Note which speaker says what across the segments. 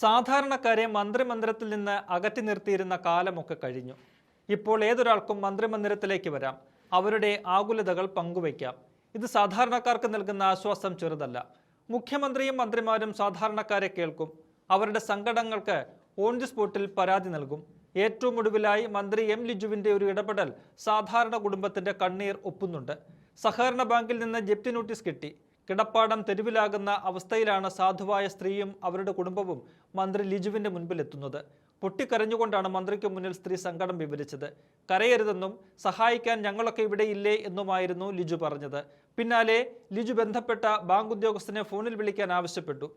Speaker 1: സാധാരണക്കാരെ മന്ത്രിമന്ദിരത്തിൽ നിന്ന് അകറ്റി നിർത്തിയിരുന്ന കാലമൊക്കെ കഴിഞ്ഞു. ഇപ്പോൾ ഏതൊരാൾക്കും മന്ത്രിമന്ദിരത്തിലേക്ക് വരാം, അവരുടെ ആകുലതകൾ പങ്കുവയ്ക്കാം. ഇത് സാധാരണക്കാർക്ക് നൽകുന്ന ആശ്വാസം ചെറുതല്ല. മുഖ്യമന്ത്രിയും മന്ത്രിമാരും സാധാരണക്കാരെ കേൾക്കും, അവരുടെ സങ്കടങ്ങൾക്ക് ഓൺ ദി സ്പോട്ടിൽ പരാതി നൽകും. ഏറ്റവും ഒടുവിലായി മന്ത്രി എം ലിജുവിന്റെ ഒരു ഇടപെടൽ സാധാരണ കുടുംബത്തിന്റെ കണ്ണീർ ഒപ്പുന്നുണ്ട്. സഹകരണ ബാങ്കിൽ നിന്ന് ജപ്തി നോട്ടീസ് കിട്ടി. കിടപ്പാടം തെരുവിലാകുന്ന അവസ്ഥയിലാണ് സാധുവായ സ്ത്രീയും അവരുടെ കുടുംബവും മന്ത്രി ലിജുവിന്റെ മുൻപിലെത്തുന്നത്. പൊട്ടിക്കരഞ്ഞുകൊണ്ടാണ് മന്ത്രിക്ക് മുന്നിൽ സ്ത്രീ സങ്കടം വിവരിച്ചത്. കരയരുതെന്നും സഹായിക്കാൻ ഞങ്ങളൊക്കെ ഇവിടെയില്ലേ എന്നുമായിരുന്നു ലിജു പറഞ്ഞത്. പിന്നാലെ ലിജു ബന്ധപ്പെട്ട ബാങ്ക് ഉദ്യോഗസ്ഥനെ ഫോണിൽ വിളിക്കാൻ ആവശ്യപ്പെട്ടു.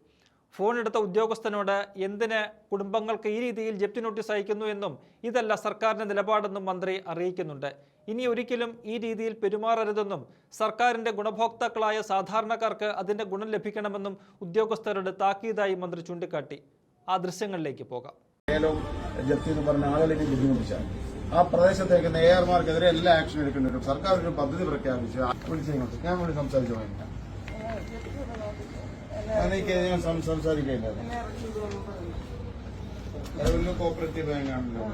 Speaker 1: ഫോൺ എടുത്ത ഉദ്യോഗസ്ഥനോട് എന്തിന് കുടുംബങ്ങൾക്ക് ഈ രീതിയിൽ ജപ്തി നോട്ടീസ് അയക്കുന്നു എന്നും ഇതല്ല സർക്കാരിന്റെ നിലപാടെന്നും മന്ത്രി അറിയിക്കുന്നുണ്ട്. ഇനി ഒരിക്കലും ഈ രീതിയിൽ പെരുമാറരുതെന്നും സർക്കാരിന്റെ ഗുണഭോക്താക്കളായ സാധാരണക്കാർക്ക് അതിന്റെ ഗുണം ലഭിക്കണമെന്നും ഉദ്യോഗസ്ഥരോട് താക്കീതായി മന്ത്രി ചൂണ്ടിക്കാട്ടി. ആ ദൃശ്യങ്ങളിലേക്ക് പോകാം.
Speaker 2: ജപ്തി എന്ന് പറഞ്ഞ ആളുകളെ ബുദ്ധിമുട്ടിച്ചാൽ ആ പ്രദേശത്തേക്ക് മേയർമാർക്കെതിരെ എല്ലാ ആക്ഷൻ എടുക്കേണ്ടി വരും. സർക്കാർ ഒരു പദ്ധതി പ്രഖ്യാപിച്ചു. വിളിച്ചോട്ട് ഞാൻ വേണ്ടി സംസാരിച്ചു പോയില്ല. സംസാരിക്കില്ല. കോപ്പറേറ്റീവ് ബാങ്കാണല്ലോ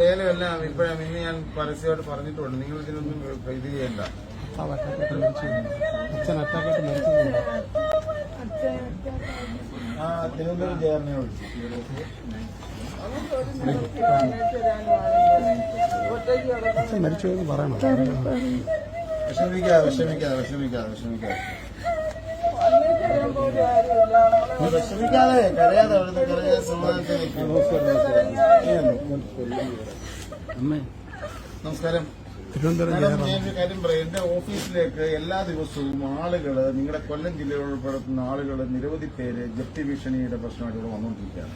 Speaker 2: ലേലം എല്ലാം ഇപ്പോഴും ഇന്ന് ഞാൻ പരസ്യമായിട്ട് പറഞ്ഞിട്ടുണ്ട്. നിങ്ങൾ ഇതിനൊന്നും ഇത് ചെയ്യണ്ട. തിരുവനന്തപുരം ജയറിനെ വിളിച്ചു. മരിച്ചു പറയണം. വിഷമിക്കാതെ കരയാതെ നമസ്കാരം. ഞാനൊരു കാര്യം പറയാം. എന്റെ ഓഫീസിലേക്ക് എല്ലാ ദിവസവും ആളുകള്, നിങ്ങളുടെ കൊല്ലം ജില്ലയിൽ ഉൾപ്പെടുത്തുന്ന ആളുകള്, നിരവധി പേര് ജപ്തി ഭീഷണിയുടെ പ്രശ്നമായിട്ട് ഇവിടെ വന്നുകൊണ്ടിരിക്കുകയാണ്.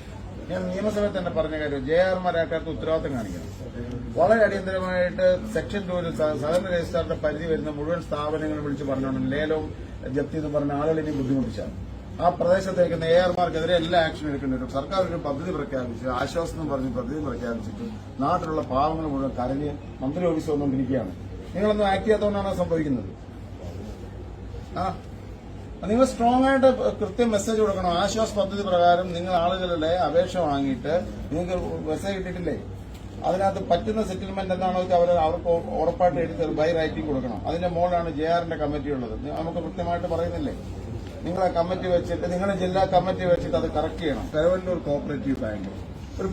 Speaker 2: ഞാൻ നിയമസഭയിൽ തന്നെ പറഞ്ഞ കാര്യം, ജെആർമാരാക്കാർക്ക് ഉത്തരവാദിത്തം കാണിക്കണം. വളരെ അടിയന്തരമായിട്ട് സെക്ഷൻ 2 സഹകരണ രജിസ്ട്രാറിന്റെ പരിധി വരുന്ന മുഴുവൻ സ്ഥാപനങ്ങളും വിളിച്ച് പറഞ്ഞോണം ലേലവും ജപ്തി എന്ന് പറഞ്ഞ ആളുകളെ ബുദ്ധിമുട്ടിച്ചാൽ ആ പ്രദേശത്തേക്ക് മേയർമാർക്കെതിരെ എല്ലാ ആക്ഷൻ എടുക്കേണ്ടി വരും. സർക്കാർ ഒരു പദ്ധതി പ്രഖ്യാപിച്ചു, ആശ്വാസം എന്ന് പറഞ്ഞ് പദ്ധതി പ്രഖ്യാപിച്ചിട്ട് നാട്ടിലുള്ള പാവങ്ങൾ മുഴുവൻ കരഞ്ഞ് മന്ത്രി ഓഫീസ് വന്നുകൊണ്ടിരിക്കുകയാണ്. നിങ്ങളൊന്നും ആക്ട് ചെയ്യാത്തതുകൊണ്ടാണ് സംഭവിക്കുന്നത്. നിങ്ങൾ സ്ട്രോങ് ആയിട്ട് കൃത്യം മെസ്സേജ് കൊടുക്കണം. ആശ്വാസ് പദ്ധതി പ്രകാരം നിങ്ങൾ ആളുകളുടെ അപേക്ഷ വാങ്ങിയിട്ട് നിങ്ങൾക്ക് മെസ്സേജ് കിട്ടിയിട്ടില്ലേ, അതിനകത്ത് പറ്റുന്ന സെറ്റിൽമെന്റ് എന്താണോ അവർക്ക് ഉറപ്പായിട്ട് എഴുതി ബൈ റൈറ്റിംഗ് കൊടുക്കണം. അതിന്റെ മുകളിലാണ് ജെആറിന്റെ കമ്മിറ്റി ഉള്ളത്. നമുക്ക് കൃത്യമായിട്ട് പറയുന്നില്ലേ. നിങ്ങളെ കമ്മിറ്റി വെച്ചിട്ട്, നിങ്ങളുടെ ജില്ലാ കമ്മിറ്റി വെച്ചിട്ട് അത് കറക്റ്റ് ചെയ്യണം. കരവല്ലൂർ കോപ്പറേറ്റീവ് ബാങ്ക് ഒരു